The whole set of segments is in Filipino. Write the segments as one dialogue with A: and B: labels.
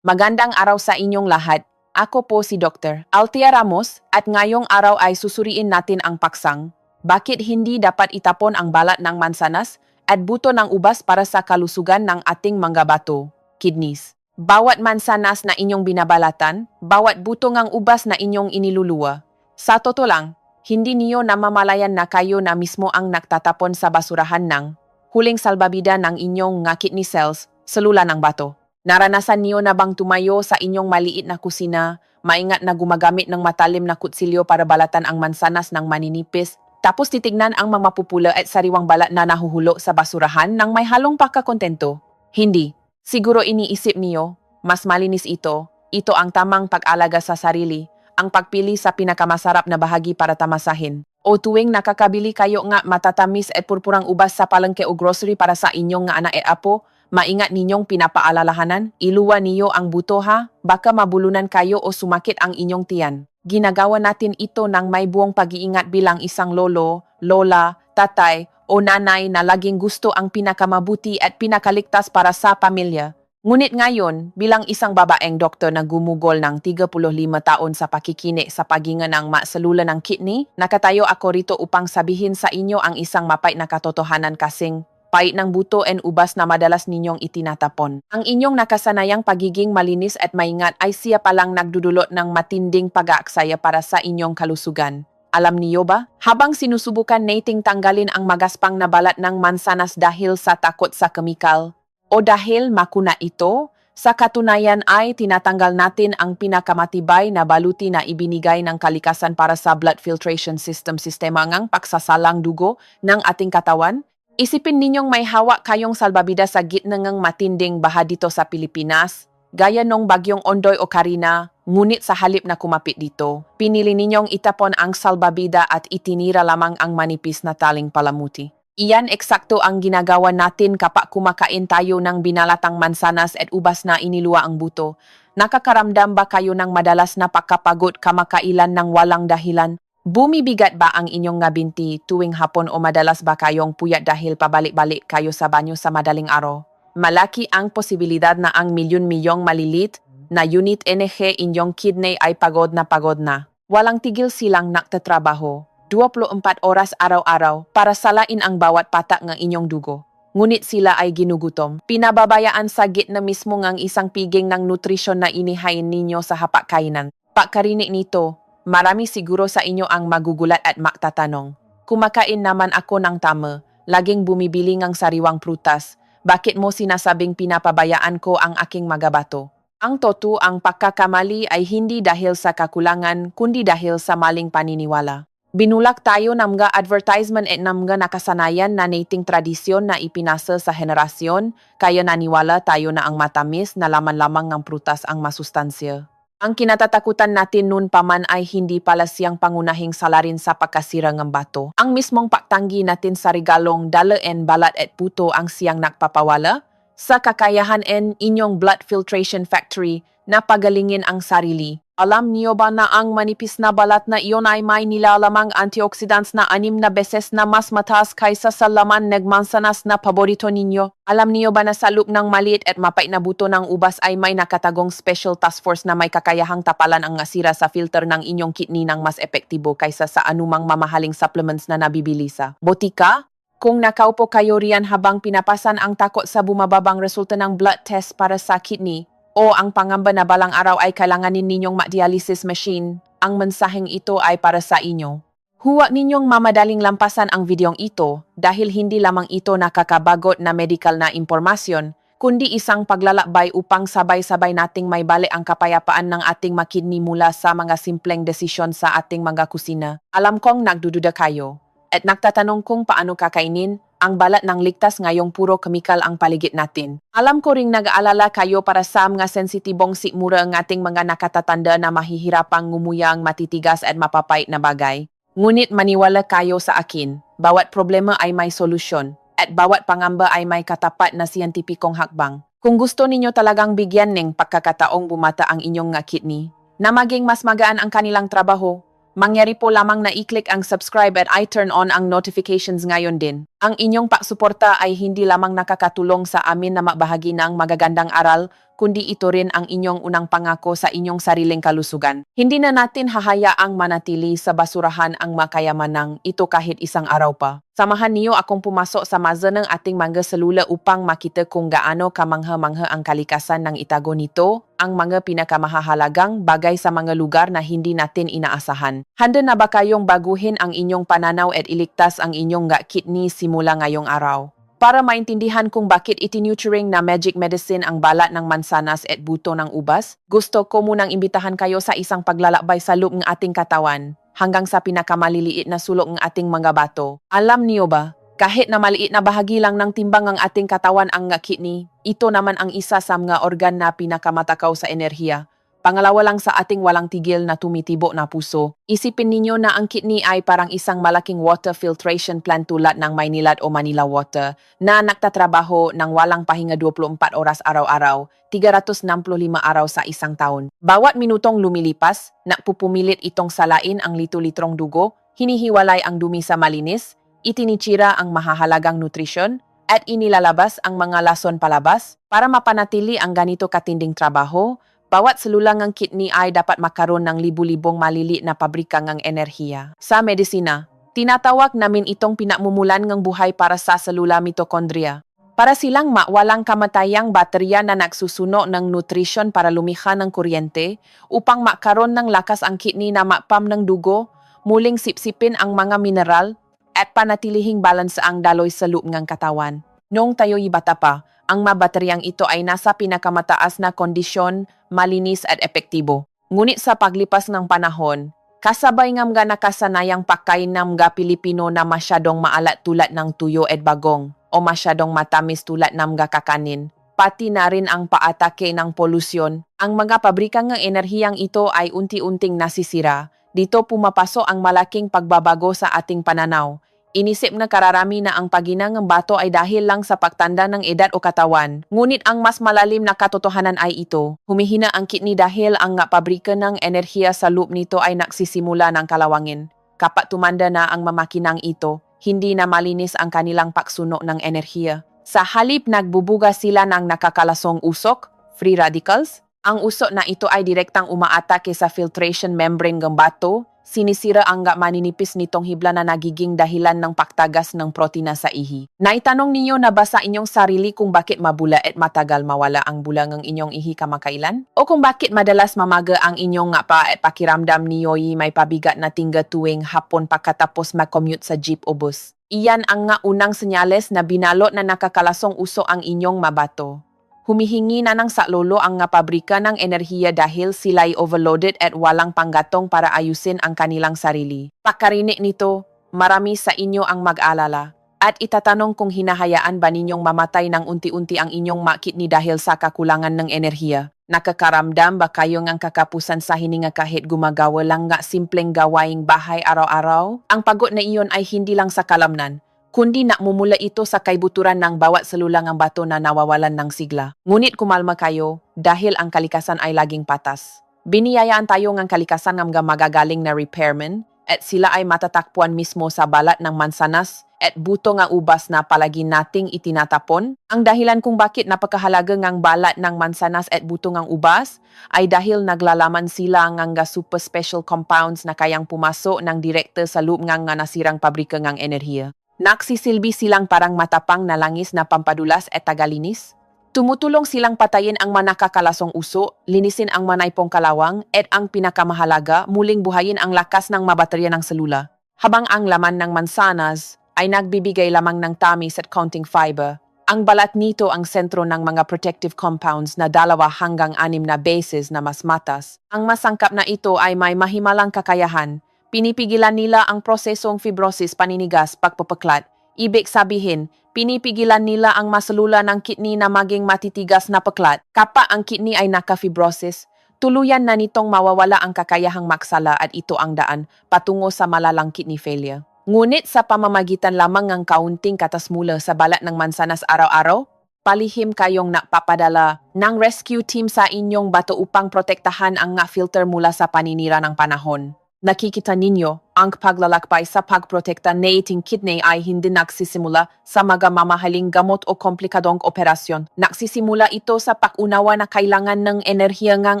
A: Magandang araw sa inyong lahat. Ako po si Dr. Althea Ramos at ngayong araw ay susuriin natin ang paksang. Bakit hindi dapat itapon ang balat ng mansanas at buto ng ubas para sa kalusugan ng ating mga bato, kidneys? Bawat mansanas na inyong binabalatan, bawat buto ng ubas na inyong iniluluwa. Sa totoo lang, hindi niyo namamalayan na kayo na mismo ang nagtatapon sa basurahan ng huling salbabida ng inyong nga kidney cells sa lula ng bato. Naranasan niyo na bang tumayo sa inyong maliit na kusina, maingat na gumagamit ng matalim na kutsilyo para balatan ang mansanas ng maninipis, tapos titignan ang mga mapupula at sariwang balat na nahuhulo sa basurahan ng may halong pagkakontento? Hindi. Siguro iniisip niyo, mas malinis ito ang tamang pag-alaga sa sarili, ang pagpili sa pinakamasarap na bahagi para tamasahin. O tuwing nakakabili kayo nga matatamis at purpurang ubas sa palengke o grocery para sa inyong nga anak at apo, maingat ninyong pinapaalalahanan, iluwa niyo ang buto ha, baka mabulunan kayo o sumakit ang inyong tiyan. Ginagawa natin ito ng may buong pag-iingat bilang isang lolo, lola, tatay o nanay na laging gusto ang pinakamabuti at pinakaligtas para sa pamilya. Ngunit ngayon, bilang isang babaeng doktor na gumugol ng 35 taon sa pakikini sa paghinga ng masalula ng kidney, nakatayo ako rito upang sabihin sa inyo ang isang mapait na katotohanan kasing pait ng buto and ubas na madalas ninyong itinatapon. Ang inyong nakasanayang pagiging malinis at maingat ay siya palang nagdudulot ng matinding pag-aaksaya para sa inyong kalusugan. Alam niyo ba? Habang sinusubukan nating tanggalin ang magaspang na balat ng mansanas dahil sa takot sa kemikal, o dahil makuna ito, sa katunayan ay tinatanggal natin ang pinakamatibay na baluti na ibinigay ng kalikasan para sa blood filtration system, sistema ngang paksasalang dugo ng ating katawan. Isipin ninyong may hawak kayong salbabida sa gitna ng matinding baha dito sa Pilipinas, gaya nung bagyong Ondoy o Karina, ngunit sa halip na kumapit dito, pinili ninyong itapon ang salbabida at itinira lamang ang manipis na taling palamuti. Iyan eksakto ang ginagawa natin kapag kumakain tayo ng binalatang mansanas at ubas na iniluwa ang buto. Nakakaramdam ba kayo ng madalas na pagkapagod kamakailan ng walang dahilan? Bumibigat ba ang inyong ngabinti tuwing hapon o madalas ba kayong puyat dahil pabalik-balik kayo sa banyo sa madaling araw? Malaki ang posibilidad na ang milyon-milyong malilit na unit enerhe inyong kidney ay pagod na. Walang tigil silang nagtatrabaho 24 oras araw-araw para salain ang bawat patak ng inyong dugo. Ngunit sila ay ginugutom. Pinababayaan sa gitna mismo ng isang piging ng nutrisyon na inihain ninyo sa hapag-kainan. Pagkarinig nito, marami siguro sa inyo ang magugulat at maktatanong. Kumakain naman ako ng tama, laging bumibili ng sariwang prutas. Bakit mo sinasabing pinapabayaan ko ang aking magabato? Ang totoo, ang pagkakamali ay hindi dahil sa kakulangan, kundi dahil sa maling paniniwala. Binulak tayo ng mga advertisement at ng mga nakasanayan na nating tradisyon na ipinasa sa henerasyon, kaya naniwala tayo na ang matamis na laman lamang ng prutas ang masustansya. Ang kinatatakutan natin noon pa man ay hindi pala siyang pangunahing salarin sa pagkasira ng bato. Ang mismong pagtanggi natin sa regalong dalaen balat at puto ang siyang nagpapawala sa kakayahan en inyong blood filtration factory na pagalingin ang sarili. Alam niyo ba na ang manipis na balat na iyon ay may nilalamang antioxidants na 6 beses na mas mataas kaysa sa laman ng mansanas na paborito ninyo? Alam niyo ba na sa loob ng maliit at mapait na buto ng ubas ay may nakatagong special task force na may kakayahang tapalan ang ngasira sa filter ng inyong kidney ng mas epektibo kaysa sa anumang mamahaling supplements na nabibili sa botika? Kung nakaupo kayo riyan habang pinapasan ang takot sa bumababang resulta ng blood test para sa kidney, o ang pangamba na balang araw ay kailanganin ninyong ma-dialysis machine, ang mensaheng ito ay para sa inyo. Huwag ninyong mamadaling lampasan ang videong ito dahil hindi lamang ito nakakabagot na medical na impormasyon, kundi isang paglalakbay upang sabay-sabay nating may balik ang kapayapaan ng ating makidney mula sa mga simpleng desisyon sa ating mga kusina. Alam kong nagdududa kayo at nagtatanong kung paano kakainin ang balat ng ligtas ngayong puro kemikal ang paligid natin. Alam ko ring nag-aalala kayo para sa mga sensitibong sikmura ang ating mga nakatatanda na mahihirapang ngumuya ang matitigas at mapapait na bagay. Ngunit maniwala kayo sa akin, bawat problema ay may solusyon at bawat pangamba ay may katapat na siyentipikong hakbang. Kung gusto ninyo talagang bigyan ng pagkakataong bumata ang inyong nga kidney, na maging mas magaan ang kanilang trabaho, mangyari po lamang na i-click ang subscribe at i-turn on ang notifications ngayon din. Ang inyong pagsuporta ay hindi lamang nakakatulong sa amin na mabahagi ng magagandang aral, kundi ito rin ang inyong unang pangako sa inyong sariling kalusugan. Hindi na natin hahayaang manatili sa basurahan ang makayamanang ito kahit isang araw pa. Samahan niyo akong pumasok sa maza ng ating mga selula upang makita kung gaano kamangha-mangha ang kalikasan ng itago nito, ang mga pinakamahalagang bagay sa mga lugar na hindi natin inaasahan. Handa na ba kayong baguhin ang inyong pananaw at iligtas ang inyong kidney simula ngayong araw? Para maintindihan kung bakit itinuturing na magic medicine ang balat ng mansanas at buto ng ubas, gusto ko munang imbitahan kayo sa isang paglalakbay sa loob ng ating katawan hanggang sa pinakamaliliit na sulok ng ating mga bato. Alam niyo ba, kahit na maliit na bahagi lang ng timbang ng ating katawan ang kidney, ito naman ang isa sa mga organ na pinakamatakaw sa enerhiya. Pangalawa lang sa ating walang tigil na tumitibo na puso. Isipin ninyo na ang kidney ay parang isang malaking water filtration plant tulad ng Maynilad o Manila Water na nagtatrabaho ng walang pahinga 24 oras araw-araw, 365 araw sa isang taon. Bawat minutong lumilipas, napupumilit itong salain ang lito-litrong dugo, hinihiwalay ang dumi sa malinis, itinichira ang mahahalagang nutrisyon, at inilalabas ang mga lason palabas. Para mapanatili ang ganito katinding trabaho, bawat selula ng kidney ay dapat makaroon ng libu-libong maliliit na pabrika ng enerhiya. Sa medisina, tinatawag namin itong pinamumulan ng buhay para sa selula mitochondria. Para silang walang kamatayang baterya na nagsusuno ng nutrisyon para lumikha ng kuryente upang makaroon ng lakas ang kidney na mapam ng dugo, muling sipsipin ang mga mineral at panatilihing balance ang daloy sa loob ng katawan. Noong tayo'y bata pa, ang mga bateryang ito ay nasa pinakamataas na kondisyon, malinis at epektibo. Ngunit sa paglipas ng panahon, kasabay ng mga nakasanayang pagkain ng mga Pilipino na masyadong maalat tulad ng tuyo at bagong o masyadong matamis tulad ng mga kakanin, pati na rin ang paatake ng polusyon, ang mga pabrika ng enerhiyang ito ay unti-unting nasisira. Dito pumapasok ang malaking pagbabago sa ating pananaw. Inisip na kararami na ang paginang ng bato ay dahil lang sa pagtanda ng edad o katawan. Ngunit ang mas malalim na katotohanan ay ito. Humihina ang kidney dahil ang pabrika ng enerhiya sa loob nito ay nagsisimula ng kalawangin. Kapag tumanda na ang mamakinang ito, hindi na malinis ang kanilang pagsuno ng enerhiya. Sa halip nagbubuga sila ng nakakalasong usok, free radicals. Ang usok na ito ay direktang umaatake sa filtration membrane ng bato. Sinisira ang maninipis nitong hibla na nagiging dahilan ng pagtagas ng protina sa ihi. Naitanong ninyo na ba sa inyong sarili kung bakit mabula at matagal mawala ang bula ng inyong ihi kamakailan? O kung bakit madalas mamaga ang inyong pa at pakiramdam niyo'y may pabigat na tingga tuwing hapon pagkatapos mag-commute sa jeep o bus? Iyan ang unang senyales na binalot na nakakalasong uso ang inyong mabato. Humihingi na ng saklolo ang pabrika ng enerhiya dahil sila'y overloaded at walang panggatong para ayusin ang kanilang sarili. Pagkarinig nito, marami sa inyo ang mag-alala at itatanong kung hinahayaan ba ninyong mamatay ng unti-unti ang inyong kidney dahil sa kakulangan ng enerhiya. Nakakaramdam ba kayo ng kakapusan sa hininga kahit gumagawa lang simpleng gawaing bahay araw-araw? Ang pagod na iyon ay hindi lang sa kalamnan, kundi nakmumula ito sa kaibuturan ng bawat selula ng bato na nawawalan ng sigla. Ngunit kumalma kayo dahil ang kalikasan ay laging patas. Biniyayaan tayo ng kalikasan ng mga magagaling na repairman at sila ay matatakpuan mismo sa balat ng mansanas at buto ng ubas na palagi nating itinatapon. Ang dahilan kung bakit napakahalaga ng balat ng mansanas at buto ng ubas ay dahil naglalaman sila ng super special compounds na kayang pumasok ng direkta sa loob ng nasirang pabrika ng enerhiya. Nagsisilbi silang parang matapang na langis na pampadulas at tagalinis. Tumutulong silang patayin ang manakakalasong uso, linisin ang manaypong kalawang, at ang pinakamahalaga, muling buhayin ang lakas ng mabaterya ng selula. Habang ang laman ng mansanas ay nagbibigay lamang ng tamis at counting fiber, ang balat nito ang sentro ng mga protective compounds na 2 hanggang 6 na bases na mas matas. Ang masangkap na ito ay may mahimalang kakayahan. Pinipigilan nila ang prosesong fibrosis paninigas pagpapaklat. Ibig sabihin, pinipigilan nila ang maselula ng kidney na maging matitigas na paklat. Kapag ang kidney ay nakafibrosis, tuluyan na nitong mawawala ang kakayahang maksala at ito ang daan patungo sa malalang kidney failure. Ngunit sa pamamagitan lamang ng kaunting katasmula sa balat ng mansanas araw-araw, palihim kayong napapadala ng rescue team sa inyong bato upang protektahan ang filter mula sa paninira ng panahon. Nakikita ninyo, ang paglalakbay sa pagprotekta ng ating kidney ay hindi nagsisimula sa mga mamahaling gamot o komplikadong operasyon. Nagsisimula ito sa pag-unawa na kailangan ng enerhiya ng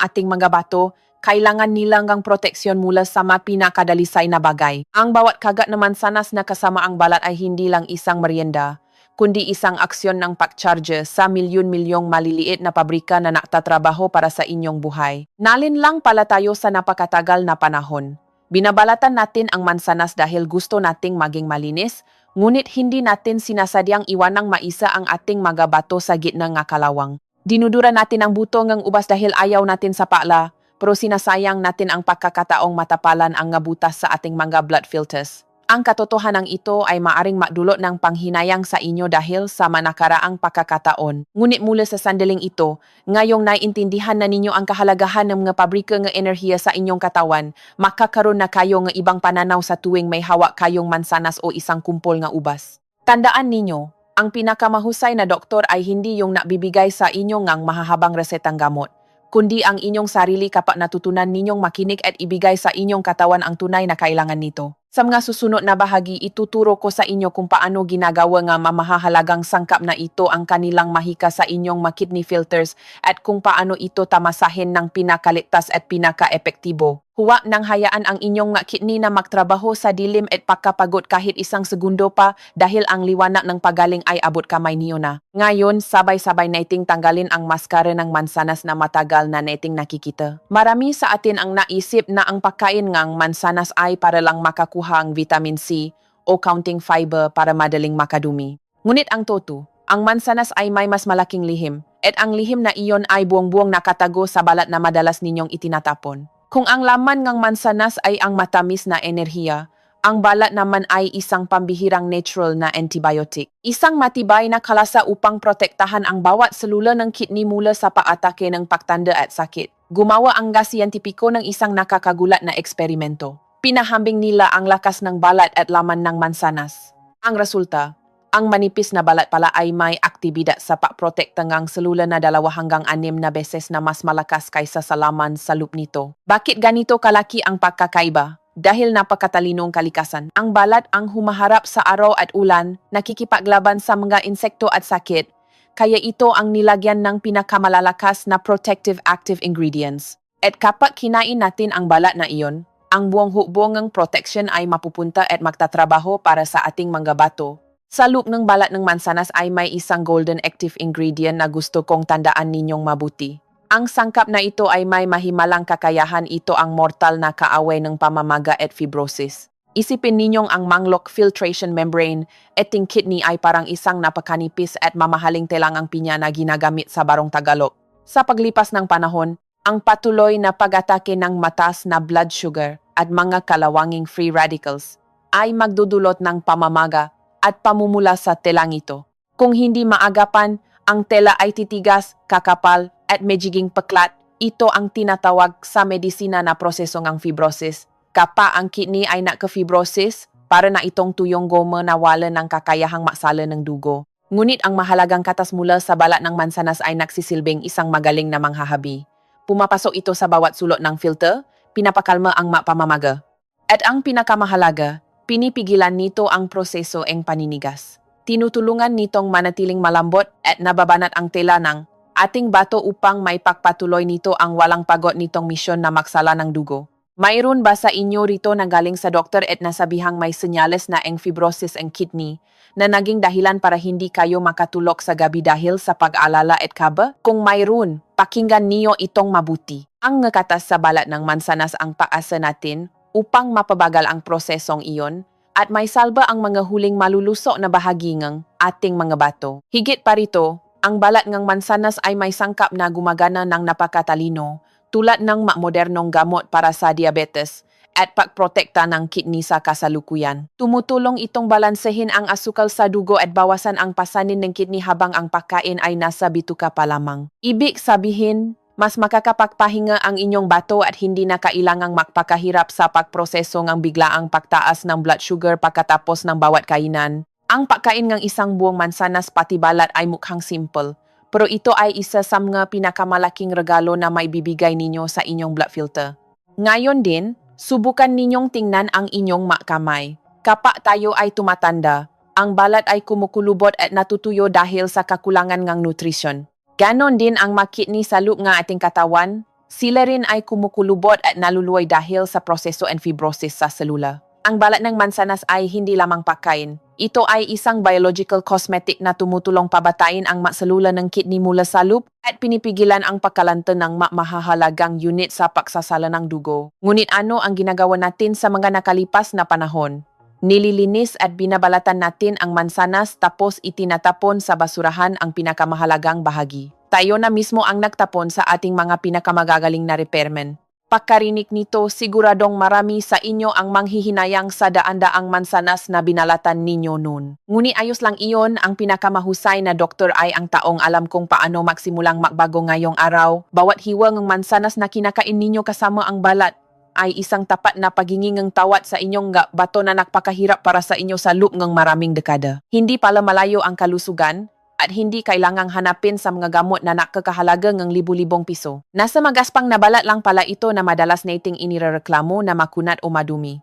A: ating mga bato, kailangan nila ng proteksyon mula sa mga pinakadalisay na bagay. Ang bawat kagat na mansanas na kasama ang balat ay hindi lang isang merienda, kundi isang aksyon ng pagcharge sa milyon-milyong maliliit na pabrika na nagtatrabaho para sa inyong buhay. Nalin lang pala tayo sa napakatagal na panahon. Binabalatan natin ang mansanas dahil gusto nating maging malinis, ngunit hindi natin sinasadyang iwanang maisa ang ating mga bato sa gitna ng kalawang. Dinudura natin ang buto ng ubas dahil ayaw natin sa pala, pero sinasayang natin ang pagkakataong matapalan ang ngabutas sa ating mga blood filters. Ang katotohanan ito ay maaring madulot ng panghinayang sa inyo dahil sa manakaraang pagkakataon. Ngunit mula sa sandaling ito, ngayong naiintindihan na ninyo ang kahalagahan ng mga pabrika ng enerhiya sa inyong katawan, makakaroon na kayo ng ibang pananaw sa tuwing may hawak kayong mansanas o isang kumpol ng ubas. Tandaan ninyo, ang pinakamahusay na doktor ay hindi yung nabibigay sa inyo ng mahahabang resetang gamot, kundi ang inyong sarili kapag natutunan ninyong makinig at ibigay sa inyong katawan ang tunay na kailangan nito. Sa mga susunod na bahagi, ituturo ko sa inyo kung paano ginagawa nga mamahahalagang sangkap na ito ang kanilang mahika sa inyong mga kidney filters at kung paano ito tamasahin ng pinakaligtas at pinaka-epektibo. Huwag nang hayaan ang inyong mga kidney na magtrabaho sa dilim at pagkapagod kahit isang segundo pa dahil ang liwanag ng pagaling ay abot kamay niyo na. Ngayon, sabay-sabay nating tanggalin ang maskara ng mansanas na matagal na nating nakikita. Marami sa atin ang naisip na ang pagkain ng mansanas ay para lang makakuha ang vitamin C o counting fiber para madaling makadumi. Ngunit ang totoo, ang mansanas ay may mas malaking lihim at ang lihim na iyon ay buong-buong nakatago sa balat na madalas ninyong itinatapon. Kung ang laman ng mansanas ay ang matamis na enerhiya, ang balat naman ay isang pambihirang natural na antibiotic. Isang matibay na kalasa upang protektahan ang bawat selula ng kidney mula sa paatake ng pagtanda at sakit. Gumawa ang siyentipiko ng isang nakakagulat na eksperimento. Pinahambing nila ang lakas ng balat at laman ng mansanas. Ang resulta, ang manipis na balat pala ay may aktibidad sa pagprotekta ng selula na 2 hanggang 6 na beses na mas malakas kaysa sa laman sa loob nito. Bakit ganito kalaki ang pagkakaiba? Dahil napakatalinong kalikasan. Ang balat ang humaharap sa araw at ulan, nakikipaglaban sa mga insekto at sakit, kaya ito ang nilagyan ng pinakamalalakas na protective active ingredients. At kapag kinain natin ang balat na iyon, ang buong hukbong ng protection ay mapupunta at magtatrabaho para sa ating mga bato. Sa loob ng balat ng mansanas ay may isang golden active ingredient na gusto kong tandaan ninyong mabuti. Ang sangkap na ito ay may mahimalang kakayahan, ito ang mortal na kaaway ng pamamaga at fibrosis. Isipin ninyong ang manglok filtration membrane, ating kidney ay parang isang napakanipis at mamahaling telangang pinya na ginagamit sa barong Tagalog. Sa paglipas ng panahon, ang patuloy na pag-atake ng mataas na blood sugar at mga kalawanging free radicals ay magdudulot ng pamamaga at pamumula sa telang ito. Kung hindi maagapan, ang tela ay titigas, kakapal, at medjiging peklat. Ito ang tinatawag sa medisina na proseso ng fibrosis. Kapag ang kidney ay nakafibrosis, para na itong tuyong goma na wala ng kakayahang maksala ng dugo. Ngunit ang mahalagang katas mula sa balat ng mansanas ay nagsisilbing isang magaling na manghahabi. Pumapasok ito sa bawat sulot ng filter, pinapakalma ang pamamaga. At ang pinakamahalaga, pinipigilan nito ang proseso ng paninigas. Tinutulungan nitong manatiling malambot at nababanat ang tela ng ating bato upang may pagpatuloy nito ang walang pagod nitong misyon na maksala ng dugo. Mayroon ba sa inyo rito na galing sa doktor at nasabihang may senyales na ang fibrosis ang kidney na naging dahilan para hindi kayo makatulog sa gabi dahil sa pag-alala at kaba? Kung mayroon, pakinggan niyo itong mabuti. Ang ngakatas sa balat ng mansanas ang paasa natin upang mapabagal ang prosesong iyon at may salba ang mga huling malulusok na bahagi ng ating mga bato. Higit pa rito, ang balat ng mansanas ay may sangkap na gumagana ng napakatalino tulad ng modernong gamot para sa diabetes at pagprotekta ng kidney sa kasalukuyan. Tumutulong itong balansehin ang asukal sa dugo at bawasan ang pasanin ng kidney habang ang pagkain ay nasa bituka pa lamang. Ibig sabihin, mas makakapagpahinga ang inyong bato at hindi na kailangang magpakahirap sa pagproseso ng biglaang pagtaas ng blood sugar pagkatapos ng bawat kainan. Ang pagkain ng isang buong mansanas pati balat ay mukhang simple, pero ito ay isa sa mga pinakamalaking regalo na may bibigay ninyo sa inyong blood filter. Ngayon din, Subukan ninyong tingnan ang inyong kamay. Kapag tayo ay tumatanda, ang balat ay kumukulubot at natutuyo dahil sa kakulangan ng nutrisyon. Ganon din ang kidney sa loob ng ating katawan. Sila rin ay kumukulubot at naluluoy dahil sa proseso and fibrosis sa selula. Ang balat ng mansanas ay hindi lamang pagkain. Ito ay isang biological cosmetic na tumutulong pabatayin ang selula ng kidney mula sa loob at pinipigilan ang pagkalanta ng mahahalagang unit sa pagsasala ng dugo. Ngunit ano ang ginagawa natin sa mga nakalipas na panahon? Nililinis at binabalatan natin ang mansanas tapos itinatapon sa basurahan ang pinakamahalagang bahagi. Tayo na mismo ang nagtapon sa ating mga pinakamagagaling na repairman. Pagkarinig nito, siguradong marami sa inyo ang manghihinayang sa daan-daang mansanas na binalatan ninyo noon. Ngunit ayos lang iyon, ang pinakamahusay na doktor ay ang taong alam kung paano magsimulang magbago ngayong araw. Bawat hiwa ng mansanas na kinakain ninyo kasama ang balat ay isang tapat na pagingingang tawat sa inyong bato na nagpakahirap para sa inyo sa loob ng maraming dekada. Hindi pala malayo ang kalusugan, at hindi kailangang hanapin sa mga gamot na nakakahalaga ng libu-libong piso. Nasa magaspang na balat lang pala ito na madalas nating inirereklamo na makunat o madumi.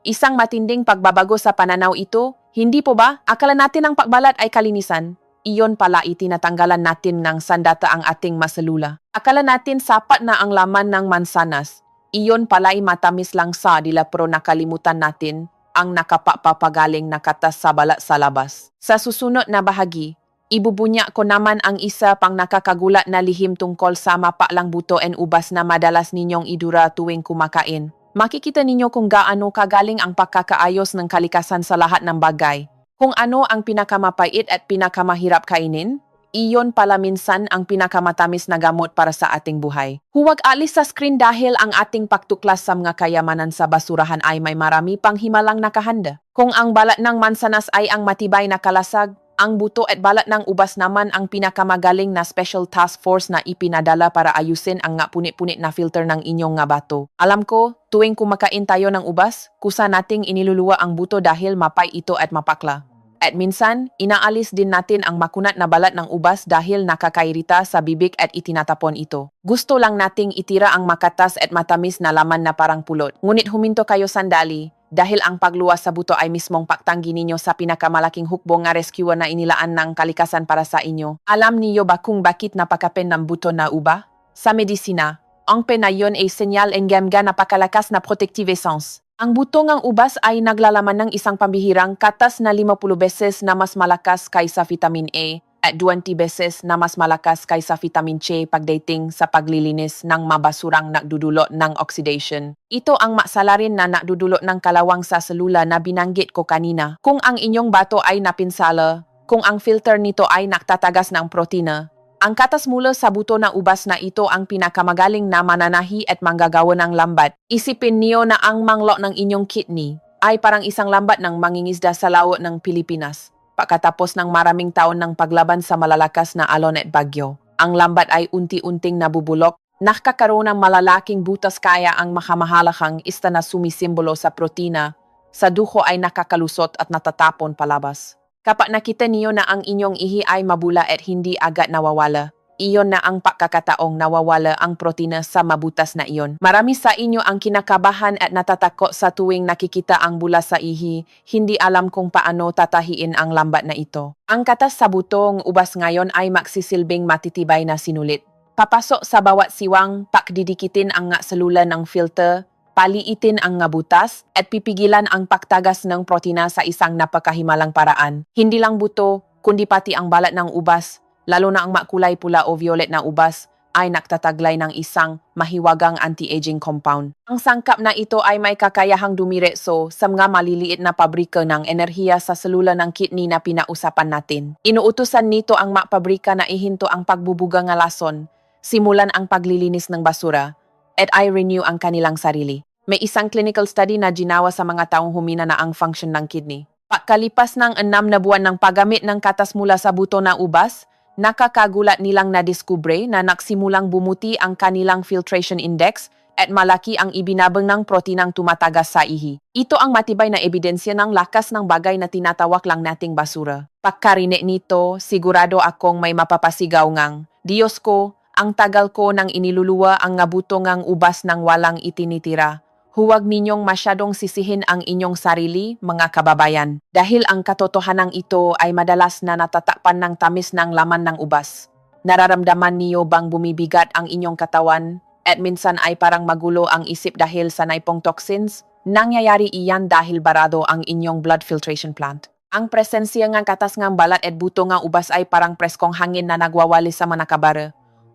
A: Isang matinding pagbabago sa pananaw ito, hindi po ba? Akala natin ang pagbalat ay kalinisan. Iyon pala itinatanggalan natin ng sandata ang ating maselula. Akala natin sapat na ang laman ng mansanas. Iyon pala'y matamis lang sa dila pero nakalimutan natin ang nakapapagaling na katas sa balat sa labas. Sa susunod na bahagi, ibubunya ko naman ang isa pang nakakagulat na lihim tungkol sa mapalang buto and ubas na madalas ninyong idura tuwing kumakain. Makikita ninyo kung gaano kagaling ang pagkakaayos ng kalikasan sa lahat ng bagay. Kung ano ang pinakamapait at pinakamahirap kainin, iyon pala minsan ang pinakamatamis na gamot para sa ating buhay. Huwag alis sa screen dahil ang ating pagtuklas sa mga kayamanan sa basurahan ay may marami pang himalang nakahanda. Kung ang balat ng mansanas ay ang matibay na kalasag, ang buto at balat ng ubas naman ang pinakamagaling na special task force na ipinadala para ayusin ang punit-punit na filter ng inyong bato. Alam ko, tuwing kumakain tayo ng ubas, kusa nating iniluluwa ang buto dahil mapay ito at mapakla. At minsan, inaalis din natin ang makunat na balat ng ubas dahil nakakairita sa bibig at itinatapon ito. Gusto lang nating itira ang makatas at matamis na laman na parang pulot. Ngunit huminto kayo sandali, dahil ang pagluwas sa buto ay mismong pagtanggi ninyo sa pinakamalaking hukbong na rescue na inilaan ng kalikasan para sa inyo. Alam niyo ba kung bakit napakapen ng buto na uba? Sa medisina, ang penayon ay senyal ng gamga napakalakas na protective essence. Ang buto ng ubas ay naglalaman ng isang pambihirang katas na 50 beses na mas malakas kaysa vitamin A at 20 beses na mas malakas kaysa vitamin C pagdating sa paglilinis ng mabasurang nagdudulot ng oxidation. Ito ang masalarin na nagdudulot ng kalawang sa selula na binanggit ko kanina. Kung ang inyong bato ay napinsala, kung ang filter nito ay nagtatagas ng protina, ang katas mula sa buto na ubas na ito ang pinakamagaling na mananahi at manggagawa ng lambat. Isipin niyo na ang manglok ng inyong kidney ay parang isang lambat ng mangingisda sa laut ng Pilipinas. Pagkatapos ng maraming taon ng paglaban sa malalakas na alon at bagyo, ang lambat ay unti-unting nabubulok, nakakaroon ng malalaking butas kaya ang makamahalagang ista na sumisimbolo sa protina, sa dugo ay nakakalusot at natatapon palabas. Kapag nakita niyo na ang inyong ihi ay mabula at hindi agad nawawala, iyon na ang pagkakataong nawawala ang protina sa mabutas na iyon. Marami sa inyo ang kinakabahan at natatakot sa tuwing nakikita ang bula sa ihi, hindi alam kung paano tatahiin ang lambat na ito. Ang katas sa butong ubas ngayon ay magsisilbing matitibay na sinulit. Papasok sa bawat siwang, pakdidikitin ang selula ng filter, paliitin ang butas, at pipigilan ang pagtagas ng protina sa isang napakahimalang paraan. Hindi lang buto, kundi pati ang balat ng ubas, lalo na ang makulay pula o violet na ubas, ay nagtataglay ng isang mahiwagang anti-aging compound. Ang sangkap na ito ay may kakayahang dumiretso sa mga maliliit na pabrika ng enerhiya sa selula ng kidney na pinausapan natin. Inuutusan nito ang pabrika na ihinto ang pagbubuga ng lason, simulan ang paglilinis ng basura, at i-renew ang kanilang sarili. May isang clinical study na ginawa sa mga taong humina na ang function ng kidney. Pagkalipas ng 6 na buwan ng paggamit ng katas mula sa buto na ubas, nakakagulat nilang nadiskubre na nagsimulang bumuti ang kanilang filtration index at malaki ang ibinabang ng protinang tumatagas sa ihi. Ito ang matibay na ebidensya ng lakas ng bagay na tinatawag lang nating basura. Pagkarinig nito, sigurado akong may mapapasigaw ngang, Diyos ko, ang tagal ko nang iniluluwa ang buto ngang ubas ng walang itinitira. Huwag ninyong masyadong sisihin ang inyong sarili, mga kababayan, dahil ang katotohanan ito ay madalas na natatakpan ng tamis ng laman ng ubas. Nararamdaman niyo bang bumibigat ang inyong katawan at minsan ay parang magulo ang isip dahil sa naipong toxins? Nangyayari iyan dahil barado ang inyong blood filtration plant. Ang presensya ng katas ng balat at buto ng ubas ay parang preskong hangin na nagwawali sa mga kabara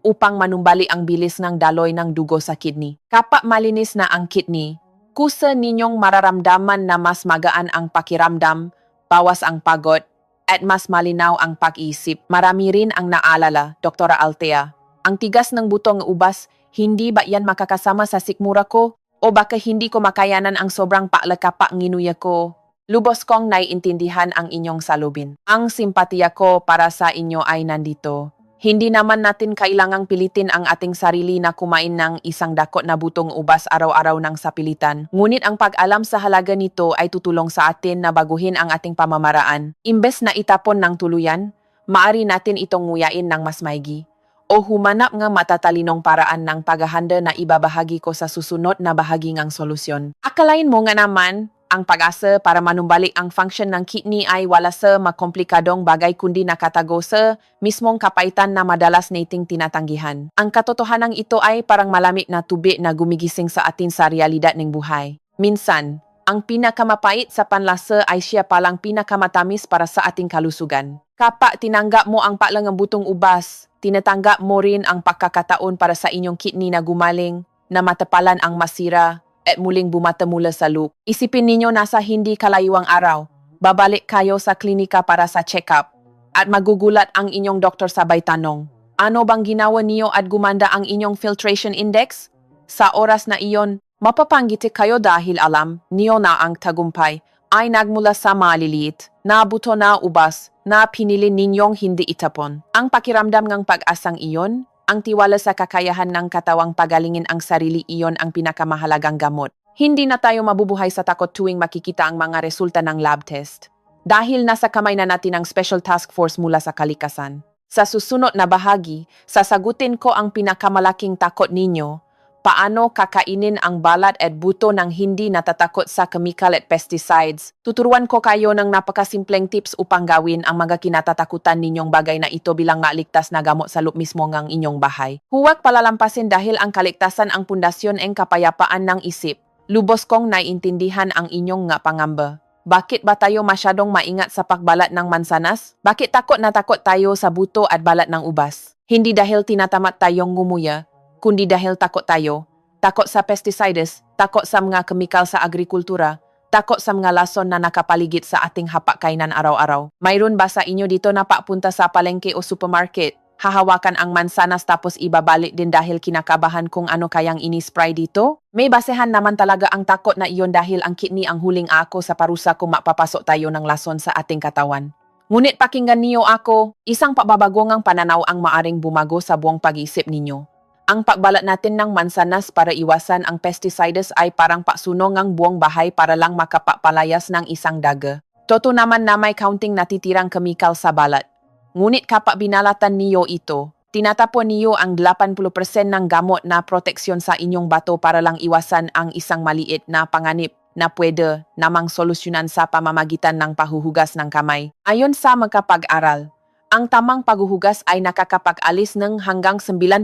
A: upang manumbali ang bilis ng daloy ng dugo sa kidney. Kapag malinis na ang kidney, kusa ninyong mararamdaman na mas magaan ang pakiramdam, bawas ang pagod, at mas malinaw ang pag-iisip. Marami rin ang naalala, Dr. Althea. Ang tigas ng butong ubas, hindi ba yan makakasama sa sikmura ko? O baka hindi ko makayanan ang sobrang paglakapa nginuya ko? Lubos kong naiintindihan ang inyong salubin. Ang simpatiya ko para sa inyo ay nandito. Hindi naman natin kailangang pilitin ang ating sarili na kumain ng isang dakot na butong ubas araw-araw ng sapilitan. Ngunit ang pag-alam sa halaga nito ay tutulong sa atin na baguhin ang ating pamamaraan. Imbes na itapon ng tuluyan, maaari natin itong nguyain ng mas maigi. O humanap ng matatalinong paraan ng paghahanda na ibabahagi ko sa susunod na bahagi ng solusyon. Akalain mo nga naman, ang pag-asa para manumbalik ang function ng kidney ay wala sa makomplikadong bagay kundi nakatago sa mismong kapaitan na madalas nating tinatanggihan. Ang katotohanan ito ay parang malamig na tubig na gumigising sa atin sa realidad ng buhay. Minsan, ang pinakamapait sa panlasa ay siya palang pinakamatamis para sa ating kalusugan. Kapag tinanggap mo ang palangang butong ubas, tinatanggap mo rin ang pagkakataon para sa inyong kidney na gumaling, na matapalan ang masira, at muling bumata mula sa loop. Isipin ninyo nasa hindi kalayuang araw, babalik kayo sa klinika para sa check-up at magugulat ang inyong doktor sabay tanong, ano bang ginawa niyo at gumanda ang inyong filtration index? Sa oras na iyon, mapapanggiti kayo dahil alam niyo na ang tagumpay ay nagmula sa maliliit na buto na ubas na pinili ninyong hindi itapon. Ang pakiramdam ng pag-asang iyon, ang tiwala sa kakayahan ng katawang pagalingin ang sarili, iyon ang pinakamahalagang gamot. Hindi na tayo mabubuhay sa takot tuwing makikita ang mga resulta ng lab test. Dahil nasa kamay na natin ang Special Task Force mula sa kalikasan. Sa susunod na bahagi, sasagutin ko ang pinakamalaking takot ninyo, paano kakainin ang balat at buto ng hindi natatakot sa chemical at pesticides. Tuturuan ko kayo ng napakasimpleng tips upang gawin ang mga kinatatakutan ninyong bagay na ito bilang maligtas na gamot sa loob mismo ng inyong bahay. Huwag palalampasin dahil ang kaligtasan ang pundasyon ng kapayapaan ng isip. Lubos kong naiintindihan ang inyong nga pangamba. Bakit ba tayo masyadong maingat sa pagbalat ng mansanas? Bakit takot na takot tayo sa buto at balat ng ubas? Hindi dahil tinatamat tayong ngumuya, kundi dahil takot tayo. Takot sa pesticides, takot sa mga kemikal sa agrikultura, takot sa mga lason na nakapaligid sa ating hapag-kainan araw-araw. Mayroon ba sa inyo dito na papunta sa palengke o supermarket? Hahawakan ang mansanas tapos ibabalik din dahil kinakabahan kung ano kayang ini-spray dito? May basehan naman talaga ang takot na iyon dahil ang kidney ang huling ako sa parusa kung mapapasok tayo ng lason sa ating katawan. Ngunit pakinggan niyo ako, isang pababagongang pananaw ang maaring bumago sa buong pag-iisip ninyo. Ang pagbalat natin ng mansanas para iwasan ang pesticides ay parang pasunong ng buong bahay para lang makapapalayas ng isang daga. Toto naman na may counting natitirang kemikal sa balat. Ngunit kapag binalatan niyo ito, tinatapon niyo ang 80% ng gamot na proteksyon sa inyong bato para lang iwasan ang isang maliit na panganib na pwede namang solusyonan sa pamamagitan ng pahuhugas ng kamay. Ayon sa makapag-aral, ang tamang paghuhugas ay nakakapag-alis ng hanggang 90%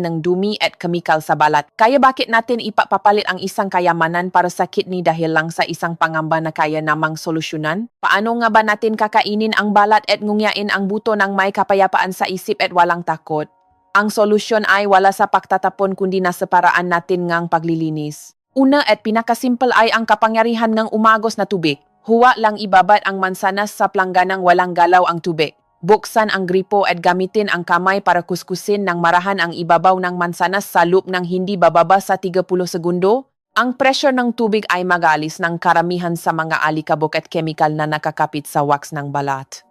A: ng dumi at kemikal sa balat. Kaya bakit natin ipapapalit ang isang kayamanan para sa kidney dahil lang sa isang pangamba na kaya namang solusyonan? Paano nga ba natin kakainin ang balat at ngungyain ang buto ng may kapayapaan sa isip at walang takot? Ang solusyon ay wala sa pagtatapon kundi nasa paraan natin ngang paglilinis. Una at pinakasimple ay ang kapangyarihan ng umagos na tubig. Huwa lang ibabad ang mansanas sa plangganang walang galaw ang tubig. Buksan ang gripo at gamitin ang kamay para kuskusin ng marahan ang ibabaw ng mansanas sa loob ng hindi bababa sa 30 segundo. Ang pressure ng tubig ay mag-alis ng karamihan sa mga alikabok at kemikal na nakakapit sa wax ng balat.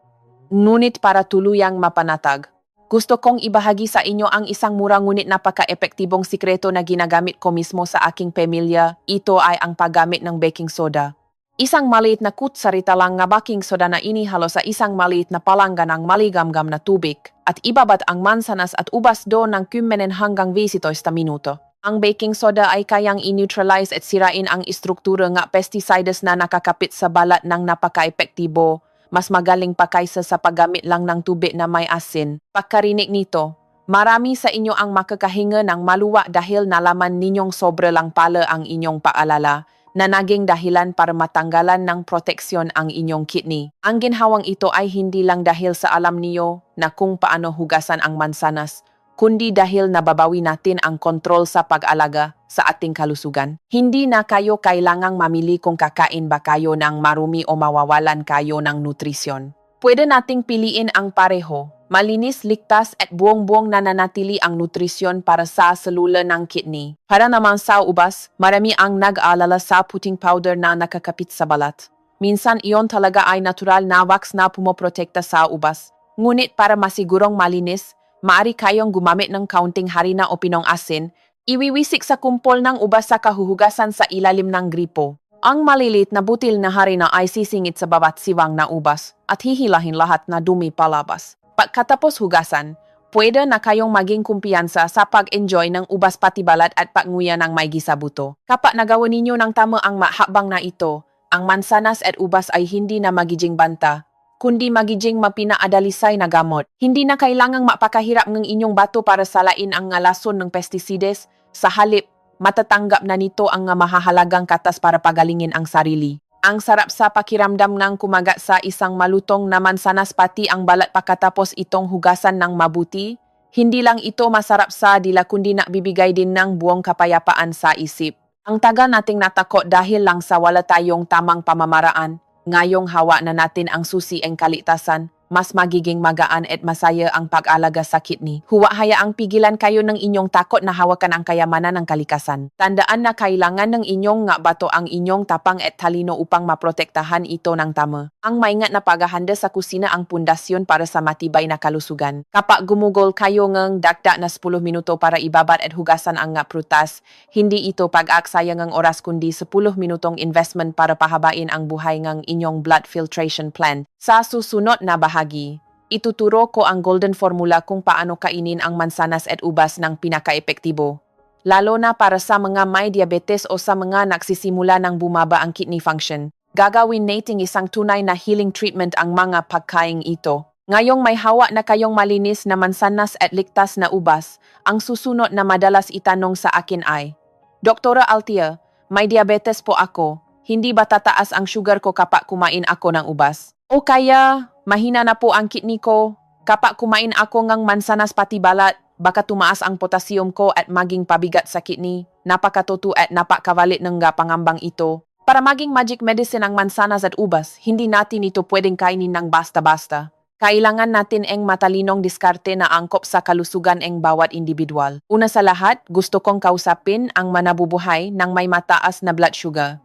A: Ngunit para tuluyang mapanatag, gusto kong ibahagi sa inyo ang isang mura ngunit napaka-epektibong sikreto na ginagamit ko mismo sa aking pamilya. Ito ay ang paggamit ng baking soda. Isang maliit na kutsarita lang nga baking soda na inihalo sa isang maliit na palangga ng maligamgam na tubig at ibabad ang mansanas at ubas doon ng 10 hanggang 20 minuto. Ang baking soda ay kayang i-neutralize at sirain ang istruktura nga pesticides na nakakapit sa balat ng napaka-epektibo. Mas magaling pa kaysa sa paggamit lang ng tubig na may asin. Pagkarinig nito, marami sa inyo ang makakahinga ng maluwa dahil nalaman ninyong sobra lang pala ang inyong paalala na naging dahilan para matanggalan ng proteksyon ang inyong kidney. Ang ginhawang ito ay hindi lang dahil sa alam niyo na kung paano hugasan ang mansanas, kundi dahil nababawi natin ang kontrol sa pag-alaga sa ating kalusugan. Hindi na kayo kailangang mamili kung kakain ba kayo ng marumi o mawawalan kayo ng nutrisyon. Pwede nating piliin ang pareho. Malinis, ligtas at buong-buong nananatili ang nutrisyon para sa selula ng kidney. Para naman sa ubas, marami ang nag-aalala sa puting powder na nakakapit sa balat. Minsan iyon talaga ay natural na wax na pumoprotekta sa ubas. Ngunit para masigurong malinis, maaari kayong gumamit ng kaunting harina o pinong asin, iwiwisik sa kumpol ng ubas sa kahuhugasan sa ilalim ng gripo. Ang malilit na butil na harina ay sisingit sa bawat siwang na ubas at hihilahin lahat na dumi palabas. Pagkatapos hugasan, pwede na kayong maging kumpiyansa sa pag-enjoy ng ubas pati balat at pagnguya ng may gisabuto. Kapag nagawa ninyo ng tama ang mahabang na ito, ang mansanas at ubas ay hindi na magiging banta, kundi magiging mapinaadalisay na gamot. Hindi na kailangang mapakahirap ng inyong bato para salain ang ngalason ng pesticides. Sa halip, matatanggap na nito ang mahahalagang katas para pagalingin ang sarili. Ang sarap sa pakiramdam ng kumagat sa isang malutong na mansanas pati ang balat pagkatapos itong hugasan ng mabuti. Hindi lang ito masarap sa dila kundi nagbibigay din ng buong kapayapaan sa isip. Ang tagal nating natakot dahil lang sa wala tayong tamang pamamaraan. Ngayong hawa na natin ang susi ang kaligtasan, mas magiging magaan at masaya ang pag-alaga sa kidney. Huwag hayaang pigilan kayo ng inyong takot na hawakan ang kayamanan ng kalikasan. Tandaan na kailangan ng inyong nga bato ang inyong tapang at talino upang maprotektahan ito ng tama. Ang maingat na paghahanda sa kusina ang pundasyon para sa matibay na kalusugan. Kapag gumugol kayo ng dagdag na 10 minuto para ibabad at hugasan ang nga prutas, hindi ito pag-aksaya ng oras kundi 10 minutong investment para pahabain ang buhay ng inyong blood filtration plan. Sa susunod na bahagi, ituturo ko ang golden formula kung paano kainin ang mansanas at ubas ng pinaka-epektibo. Lalo na para sa mga may diabetes o sa mga nagsisimula ng bumaba ang kidney function. Gagawin nating isang tunay na healing treatment ang mga pagkaing ito. Ngayong may hawa na kayong malinis na mansanas at ligtas na ubas, ang susunod na madalas itanong sa akin ay, Doktora Althea, may diabetes po ako. Hindi ba tataas ang sugar ko kapag kumain ako ng ubas? O kaya, mahina na po ang kidney ko. Kapag kumain ako ng mansanas pati balat, baka tumaas ang potassium ko at maging pabigat sa kidney. Napakatutu at napakavalit ng pangambang ito. Para maging magic medicine ang mansanas at ubas, hindi natin ito pwedeng kainin ng basta-basta. Kailangan natin ang matalinong diskarte na angkop sa kalusugan ng bawat individual. Una sa lahat, gusto kong kausapin ang manabubuhay ng may mataas na blood sugar.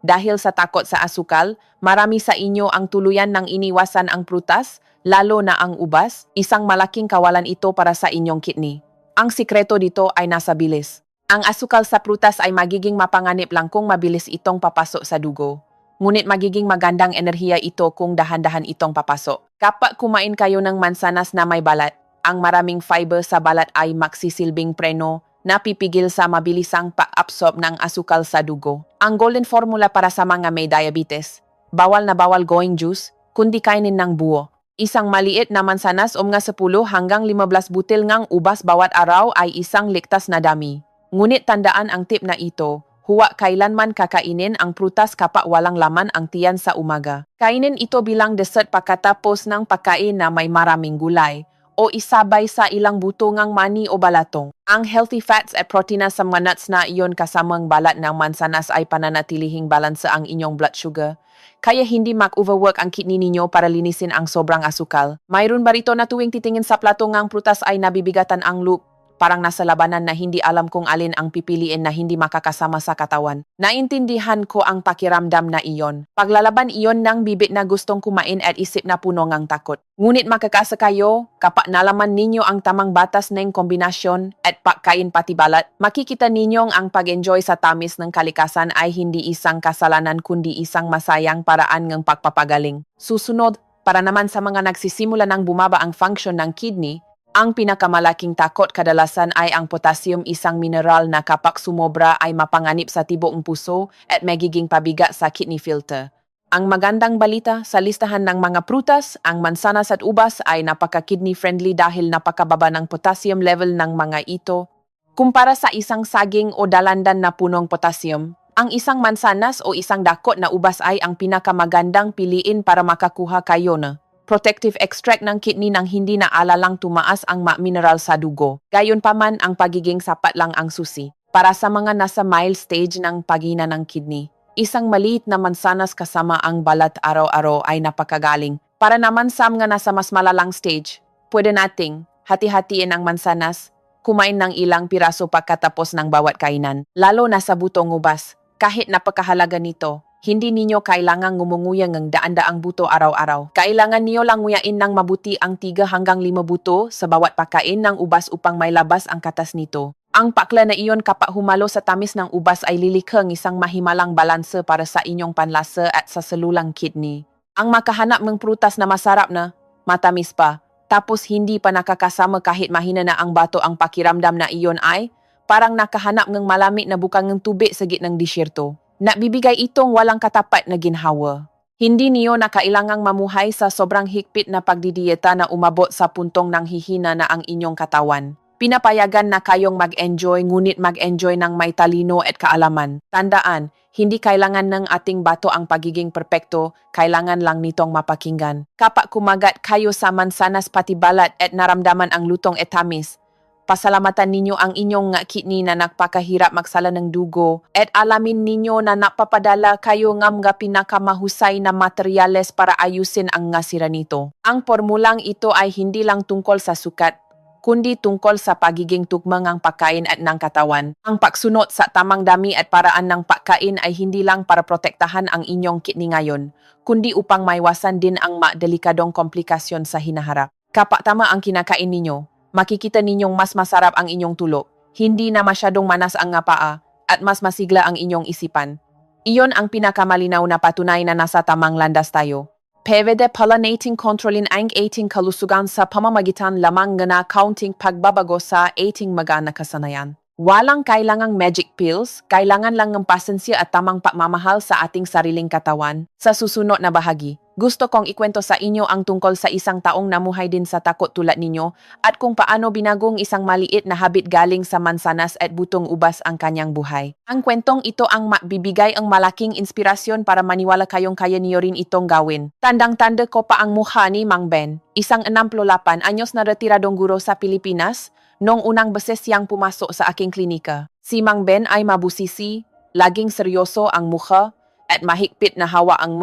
A: Dahil sa takot sa asukal, marami sa inyo ang tuluyan ng iniwasan ang prutas, lalo na ang ubas, isang malaking kawalan ito para sa inyong kidney. Ang sikreto dito ay nasa bilis. Ang asukal sa prutas ay magiging mapanganib lang kung mabilis itong papasok sa dugo. Ngunit magiging magandang enerhiya ito kung dahan-dahan itong papasok. Kapag kumain kayo ng mansanas na may balat, ang maraming fiber sa balat ay magsisilbing preno na pipigil sa mabilisang pa-absorb ng asukal sa dugo. Ang golden formula para sa mga may diabetes, bawal na bawal going juice, kundi kainin ng buo. Isang maliit na mansanas o mga 10 hanggang 15 butil ngang ubas bawat araw ay isang ligtas na dami. Ngunit tandaan ang tip na ito, huwag kailanman kakainin ang prutas kapag walang laman ang tiyan sa umaga. Kainin ito bilang dessert pagkatapos ng pagkain na may maraming gulay o isabay sa ilang buto ngang mani o balatong. Ang healthy fats at proteina sa mga nuts na iyon kasamang balat ng mansanas ay pananatilihing balansa ang inyong blood sugar. Kaya hindi mag-overwork ang kidney ninyo para linisin ang sobrang asukal. Mayroon ba rito na tuwing titingin sa plato ngang prutas ay nabibigatan ang loop? Parang nasa labanan na hindi alam kung alin ang pipiliin na hindi makakasama sa katawan. Naintindihan ko ang pakiramdam na iyon. Paglalaban iyon ng bibig na gustong kumain at isip na puno ngang takot. Ngunit makakasa kayo, kapag nalaman ninyo ang tamang batas ng kombinasyon at pagkain pati balat, makikita ninyong ang pag-enjoy sa tamis ng kalikasan ay hindi isang kasalanan kundi isang masayang paraan ng pagpapagaling. Susunod, para naman sa mga nagsisimula ng bumaba ang function ng kidney, Ang pinakamalaking takot kadalasan ay ang potassium, isang mineral na kapag sumobra ay mapanganib sa tibok ng puso at magiging pabigat sa kidney filter. Ang magandang balita sa listahan ng mga prutas, ang mansanas at ubas ay napaka-kidney friendly dahil napakababa ng potassium level ng mga ito. Kumpara sa isang saging o dalandan na punong potassium, ang isang mansanas o isang dakot na ubas ay ang pinakamagandang piliin para makakuha kayo na protective extract ng kidney nang hindi na alalang tumaas ang mineral sa dugo. Gayunpaman, ang pagiging sapat lang ang susi. Para sa mga nasa mild stage ng paghina ng kidney, isang maliit na mansanas kasama ang balat araw-araw ay napakagaling. Para naman sa mga nasa mas malalang stage, pwede nating hati-hatiin ang mansanas, kumain ng ilang piraso pagkatapos ng bawat kainan, lalo na sa butong ubas. Kahit napakahalaga nito, hindi ninyo kailangang ngumunguyang ng daan-daang buto araw-araw. Kailangan niyo lang nguyain ng mabuti ang 3 hanggang 5 buto sa bawat pagkain ng ubas upang may labas ang katas nito. Ang pakla na iyon kapag humalo sa tamis ng ubas ay lilikhang isang mahimalang balanse para sa inyong panlasa at sa selulang kidney. Ang makahanap ng prutas na masarap na, matamis pa, tapos hindi pa nakakasama kahit mahina na ang bato, ang pakiramdam na iyon ay parang nakahanap ng malamig na bukang ng tubig sa gitnang disyerto. Nabibigay itong walang katapat na ginhawa. Hindi niyo na kailangang mamuhay sa sobrang higpit na pagdidieta na umabot sa puntong nang hihina na ang inyong katawan. Pinapayagan na kayong mag-enjoy, ngunit mag-enjoy ng may talino at kaalaman. Tandaan, hindi kailangan ng ating bato ang pagiging perpekto, kailangan lang nitong mapakinggan. Kapag kumagat kayo sa mansanas pati balat at naramdaman ang lutong at tamis, pasalamatan ninyo ang inyong kidney na nagpakahirap magsala ng dugo at alamin ninyo na napapadala kayo ng mga pinakamahusay na materyales para ayusin ang sira nito. Ang formulang ito ay hindi lang tungkol sa sukat, kundi tungkol sa pagiging tugma ng pagkain at ng katawan. Ang pagsunod sa tamang dami at paraan ng pagkain ay hindi lang para protektahan ang inyong kidney ngayon, kundi upang maiwasan din ang delikadong komplikasyon sa hinaharap. Kapag tama ang kinakain ninyo, makikita ninyong mas masarap ang inyong tulog, hindi na masyadong manas ang paa, at mas masigla ang inyong isipan. Iyon ang pinakamalinaw na patunay na nasa tamang landas tayo. Pwede pala nating kontrolin ang ating kalusugan sa pamamagitan lamang na counting pagbabago sa ating mga nakasanayan. Walang kailangang magic pills, kailangan lang ng pasensya at tamang pagmamahal sa ating sariling katawan. Sa susunod na bahagi, gusto kong ikwento sa inyo ang tungkol sa isang taong namuhay din sa takot tulad ninyo at kung paano binagong isang maliit na habit galing sa mansanas at butong ubas ang kanyang buhay. Ang kwentong ito ang bibigay ang malaking inspirasyon para maniwala kayong kaya niyo rin itong gawin. Tandang-tanda ko pa ang mukha ni Mang Ben, isang 68 anyos na retiradong guro sa Pilipinas, noong unang beses siyang pumasok sa aking klinika. Si Mang Ben ay mabusisi, laging seryoso ang mukha, at mahigpit na hawa ang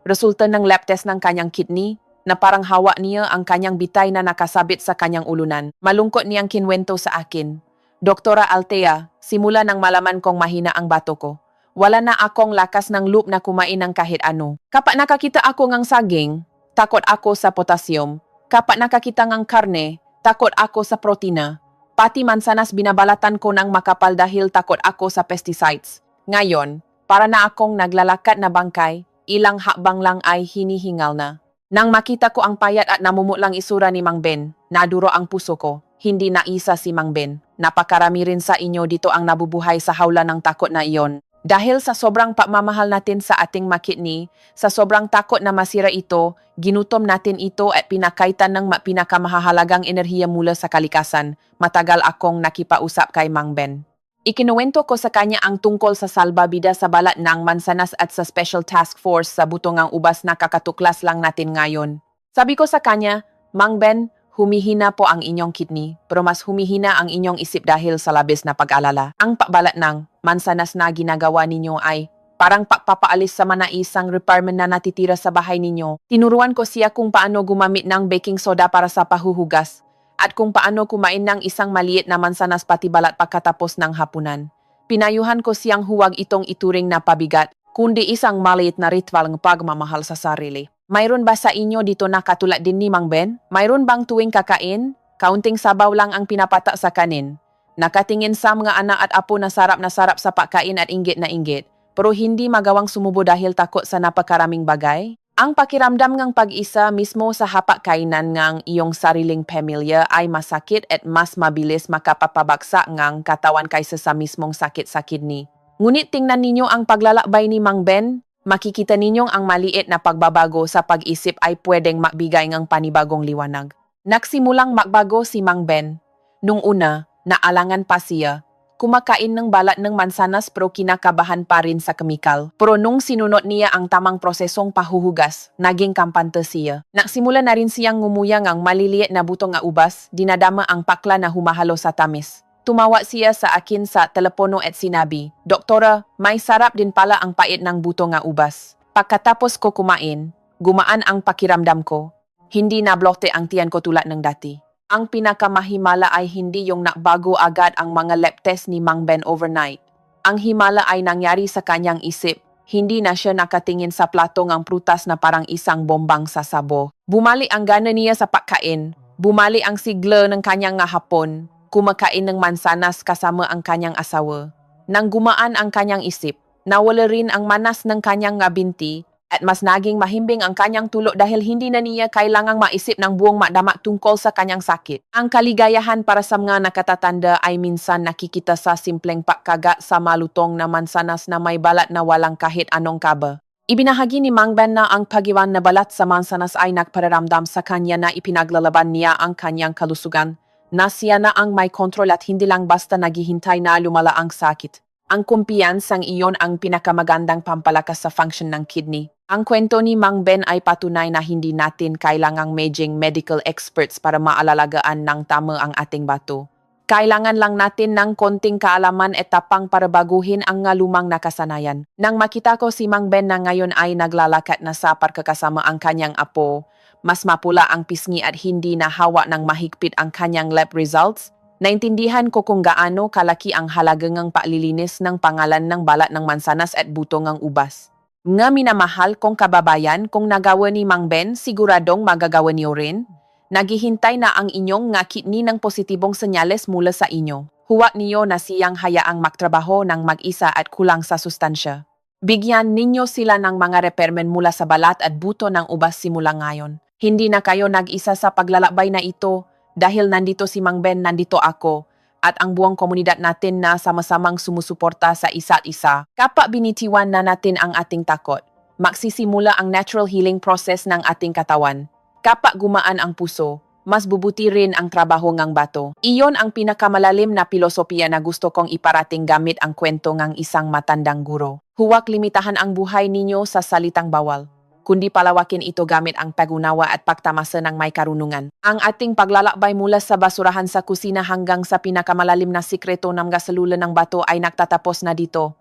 A: resulta ng lab test ng kanyang kidney, na parang hawa niya ang kanyang bitay na nakasabit sa kanyang ulunan. Malungkot niyang kinwento sa akin. Doktora Althea, simula nang malaman kong mahina ang bato ko, wala na akong lakas ng loob na kumain ng kahit ano. Kapag nakakita ako ng saging, takot ako sa potassium. Kapag nakakita ng karne, takot ako sa protina. Pati mansanas binabalatan ko ng makapal dahil takot ako sa pesticides. Ngayon, para na akong naglalakad na bangkay, ilang hakbang lang ay hinihingal na. Nang makita ko ang payat at namumutlang isura ni Mang Ben, naduro ang puso ko. Hindi na isa si Mang Ben. Napakarami rin sa inyo dito ang nabubuhay sa hawla ng takot na iyon. Dahil sa sobrang pagmamahal natin sa ating kidney, sa sobrang takot na masira ito, ginutom natin ito at pinakaitan ng pinakamahalagang enerhiya mula sa kalikasan. Matagal akong nakipausap kay Mang Ben. Ikinuwento ko sa kanya ang tungkol sa salbabida sa balat ng mansanas at sa Special Task Force sa butongang ubas na kakatuklas lang natin ngayon. Sabi ko sa kanya, Mang Ben, humihina po ang inyong kidney, pero mas humihina ang inyong isip dahil sa labis na pag-alala. Ang pagbalat ng mansanas na ginagawa ninyo ay parang pagpapaalis sa isang repairman na natitira sa bahay ninyo. Tinuruan ko siya kung paano gumamit ng baking soda para sa pahuhugas at kung paano kumain ng isang maliit na mansanas pati balat pagkatapos ng hapunan. Pinayuhan ko siyang huwag itong ituring na pabigat, kundi isang maliit na ritual ng pagmamahal sa sarili. Mayroon ba sa inyo dito na katulad din ni Mang Ben? Mayroon bang tuwing kakain, kaunting sabaw lang ang pinapata sa kanin? Nakatingin sa mga anak at apo na sarap sa pagkain at inggit na inggit, pero hindi magawang sumubo dahil takot sa napakaraming bagay? Ang pakiramdam ng pag-isa mismo sa hapag-kainan ng iyong sariling pamilya ay masakit at mas mabilis makapapabagsak ng katawan kaysa sa mismong sakit sa kidney. Ngunit tingnan ninyo ang paglalakbay ni Mang Ben, makikita ninyong ang maliit na pagbabago sa pag-isip ay pwedeng magbigay ng panibagong liwanag. Nagsimulang magbago si Mang Ben. Nung una, naalangan pa siya. Kumakain ng balat ng mansanas pero kinakabahan pa rin sa kemikal. Pero nung sinunod niya ang tamang prosesong pahuhugas, naging kampante siya. Nagsimula na rin siyang ngumuya ng maliliit na butong nga ubas, dinadama ang pakla na humahalo sa tamis. Tumawa siya sa akin sa telepono at sinabi, "Doktora, may sarap din pala ang pait ng butong nga ubas." Pagkatapos ko kumain, gumaan ang pakiramdam ko. Hindi na blote ang tiyan ko tulad ng dati. Ang pinakamahimala ay hindi yung nakbago agad ang mga lab test ni Mang Ben overnight. Ang himala ay nangyari sa kanyang isip. Hindi na siya nakatingin sa plato ng prutas na parang isang bombang sasabo. Bumali ang gana niya sa pagkain. Bumali ang sigla ng kanyang nga hapon. Kumakain ng mansanas kasama ang kanyang asawa. Nang gumaan ang kanyang isip, nawala rin ang manas ng kanyang nga binti at mas naging mahimbing ang kanyang tulo dahil hindi na niya kailangang maisip ng buong madama tungkol sa kanyang sakit. Ang kaligayahan para sa mga nakatatanda ay minsan nakikita sa simpleng pagkagat sa malutong na mansanas na may balat na walang kahit anong kaba. Ibinahagi ni Mang Ben na ang pagiwan na balat sa mansanas ay nagparamdam sa kanya na ipinaglalaban niya ang kanyang kalusugan, na siya na ang may kontrol at hindi lang basta naghihintay na lumala ang sakit. Ang kumpiyansang iyon ang pinakamagandang pampalakas sa function ng kidney. Ang kwento ni Mang Ben ay patunay na hindi natin kailangang maging medical experts para maalalagaan ng tama ang ating bato. Kailangan lang natin ng konting kaalaman at tapang para baguhin ang nga lumang nakasanayan. Nang makita ko si Mang Ben na ngayon ay naglalakat na sa pagkakasama ang kanyang apo, mas mapula ang pisngi at hindi na hawa ng mahigpit ang kanyang lab results, naintindihan ko kung gaano kalaki ang halaga ng paglilinis ng pangalan ng balat ng mansanas at buto ng ubas. Nga minamahal kong kababayan, kung nagawa ni Mang Ben, siguradong magagawa niyo rin. Naghihintay na ang inyong nga kidney ng positibong senyales mula sa inyo. Huwag niyo na siyang hayaang magtrabaho ng mag-isa at kulang sa sustansya. Bigyan ninyo sila ng mga repairmen mula sa balat at buto ng ubas simula ngayon. Hindi na kayo nag-isa sa paglalakbay na ito dahil nandito si Mang Ben, nandito ako, at ang buong komunidad natin na sama-samang sumusuporta sa isa't isa. Kapag binitiwan na natin ang ating takot, magsisimula ang natural healing process ng ating katawan. Kapag gumaan ang puso, mas bubuti rin ang trabaho ng bato. Iyon ang pinakamalalim na pilosopiya na gusto kong iparating gamit ang kwento ng isang matandang guro. Huwag limitahan ang buhay ninyo sa salitang bawal, kundi palawakin ito gamit ang pag-unawa at pagtamasa ng may karunungan. Ang ating paglalakbay mula sa basurahan sa kusina hanggang sa pinakamalalim na sikreto ng gasalula ng bato ay nagtatapos na dito.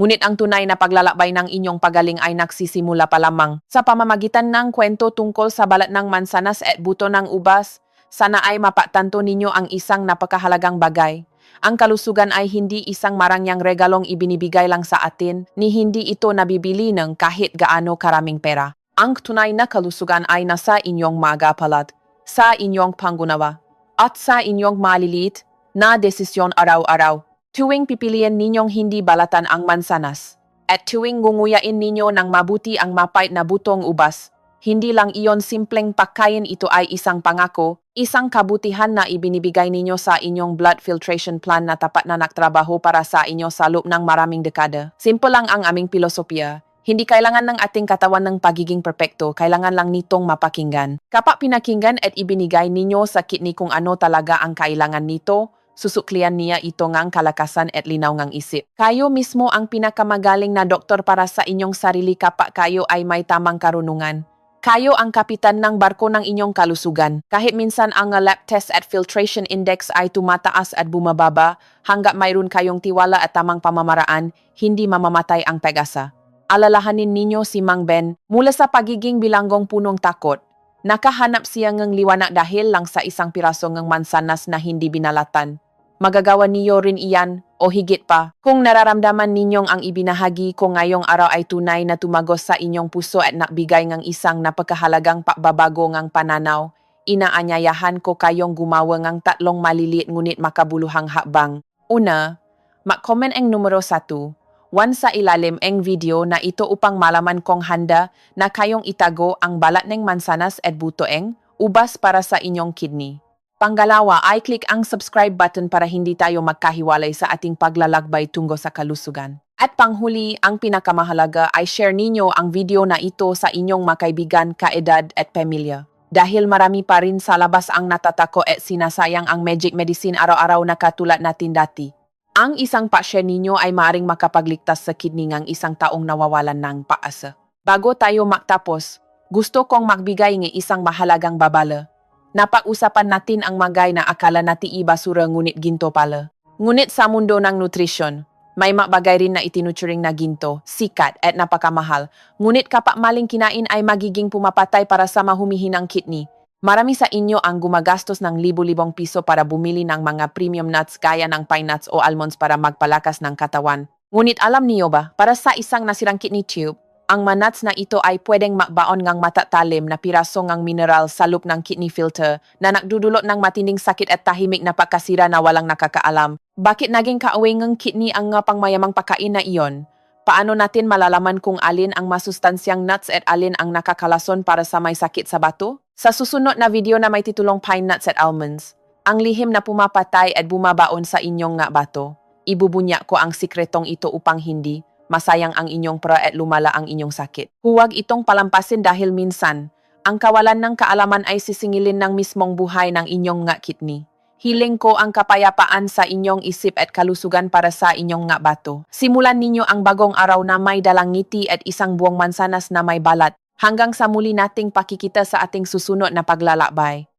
A: Ngunit ang tunay na paglalakbay ng inyong pagaling ay nagsisimula pa lamang. Sa pamamagitan ng kwento tungkol sa balat ng mansanas at buto ng ubas, sana ay mapatanto ninyo ang isang napakahalagang bagay. Ang kalusugan ay hindi isang marangyang regalong ibinibigay lang sa atin, ni hindi ito nabibili ng kahit gaano karaming pera. Ang tunay na kalusugan ay nasa inyong magapalat, sa inyong pangunawa, at sa inyong maliliit na desisyon araw-araw. Tuwing pipiliin ninyong hindi balatan ang mansanas, at tuwing ngunguyain ninyo ng mabuti ang mapait na butong ubas, hindi lang iyon simpleng pagkain, ito ay isang pangako, isang kabutihan na ibinibigay ninyo sa inyong blood filtration plan na tapat na nagtrabaho para sa inyo sa loob ng maraming dekada. Simple lang ang aming filosofiya. Hindi kailangan ng ating katawan ng pagiging perpekto, kailangan lang nitong mapakinggan. Kapag pinakinggan at ibinigay ninyo sa kidney kung ano talaga ang kailangan nito, susuklian niya ito ngang kalakasan at linaw ngang isip. Kayo mismo ang pinakamagaling na doktor para sa inyong sarili kapag kayo ay may tamang karunungan. Kayo ang kapitan ng barko ng inyong kalusugan. Kahit minsan ang lab test at filtration index ay tumataas at bumababa, hanggat mayroon kayong tiwala at tamang pamamaraan, hindi mamamatay ang pag-asa. Alalahanin ninyo si Mang Ben, mula sa pagiging bilanggong punong takot, nakahanap siya ng liwanag dahil lang sa isang piraso ng mansanas na hindi binalatan. Magagawa niyo rin iyan o higit pa. Kung nararamdaman ninyong ang ibinahagi ko ngayong araw ay tunay na tumagos sa inyong puso at nagbigay ng isang napakahalagang pagbabago ng pananaw, inaanyayahan ko kayong gumawa ng 3 maliliit ngunit makabuluhang hakbang. Una, mag-comment ang numero 1. One sa ilalim ang video na ito upang malaman kong handa na kayong itago ang balat ng mansanas at butoeng, ubas para sa inyong kidney. Pangalawa ay click ang subscribe button para hindi tayo magkahiwalay sa ating paglalakbay tungo sa kalusugan. At panghuli, ang pinakamahalaga ay share ninyo ang video na ito sa inyong makaibigan, kaedad at pamilya. Dahil marami pa rin sa labas ang natatako at sinasayang ang magic medicine araw-araw na katulad natin dati. Ang isang pasya ninyo ay maaring makapagligtas sa kidney ng isang taong nawawalan ng paasa. Bago tayo magtapos, gusto kong magbigay ng isang mahalagang babala. Napag-usapan natin ang magay na akala natin ibasura ngunit ginto pala. Ngunit sa mundo ng nutrisyon, may bagay rin na itinuturing na ginto, sikat at napakamahal. Ngunit kapag maling kinain ay magiging pumapatay para sa mahumihinang kidney. Marami sa inyo ang gumagastos ng libu-libong piso para bumili ng mga premium nuts gaya ng pine nuts o almonds para magpalakas ng katawan. Ngunit alam niyo ba, para sa isang nasirang kidney tube, ang mga nuts na ito ay pwedeng magbaon ng matatalim na piraso ng mineral sa loob ng kidney filter na nagdudulot ng matinding sakit at tahimik na pagkasira na walang nakakaalam. Bakit naging kaaway ng kidney ang pangmayamang pagkain na iyon? Paano natin malalaman kung alin ang masustansyang nuts at alin ang nakakalason para sa may sakit sa bato? Sa susunod na video na may titulong Pine Nuts at Almonds, ang lihim na pumapatay at bumabaon sa inyong bato, ibubunya ko ang sikretong ito upang hindi masayang ang inyong pra at lumala ang inyong sakit. Huwag itong palampasin dahil minsan, ang kawalan ng kaalaman ay sisingilin ng mismong buhay ng inyong kidney. Hiling ko ang kapayapaan sa inyong isip at kalusugan para sa inyong bato. Simulan ninyo ang bagong araw na may dalang ngiti at isang buong mansanas na may balat. Hanggang sa muli nating pakikita sa ating susunod na paglalakbay.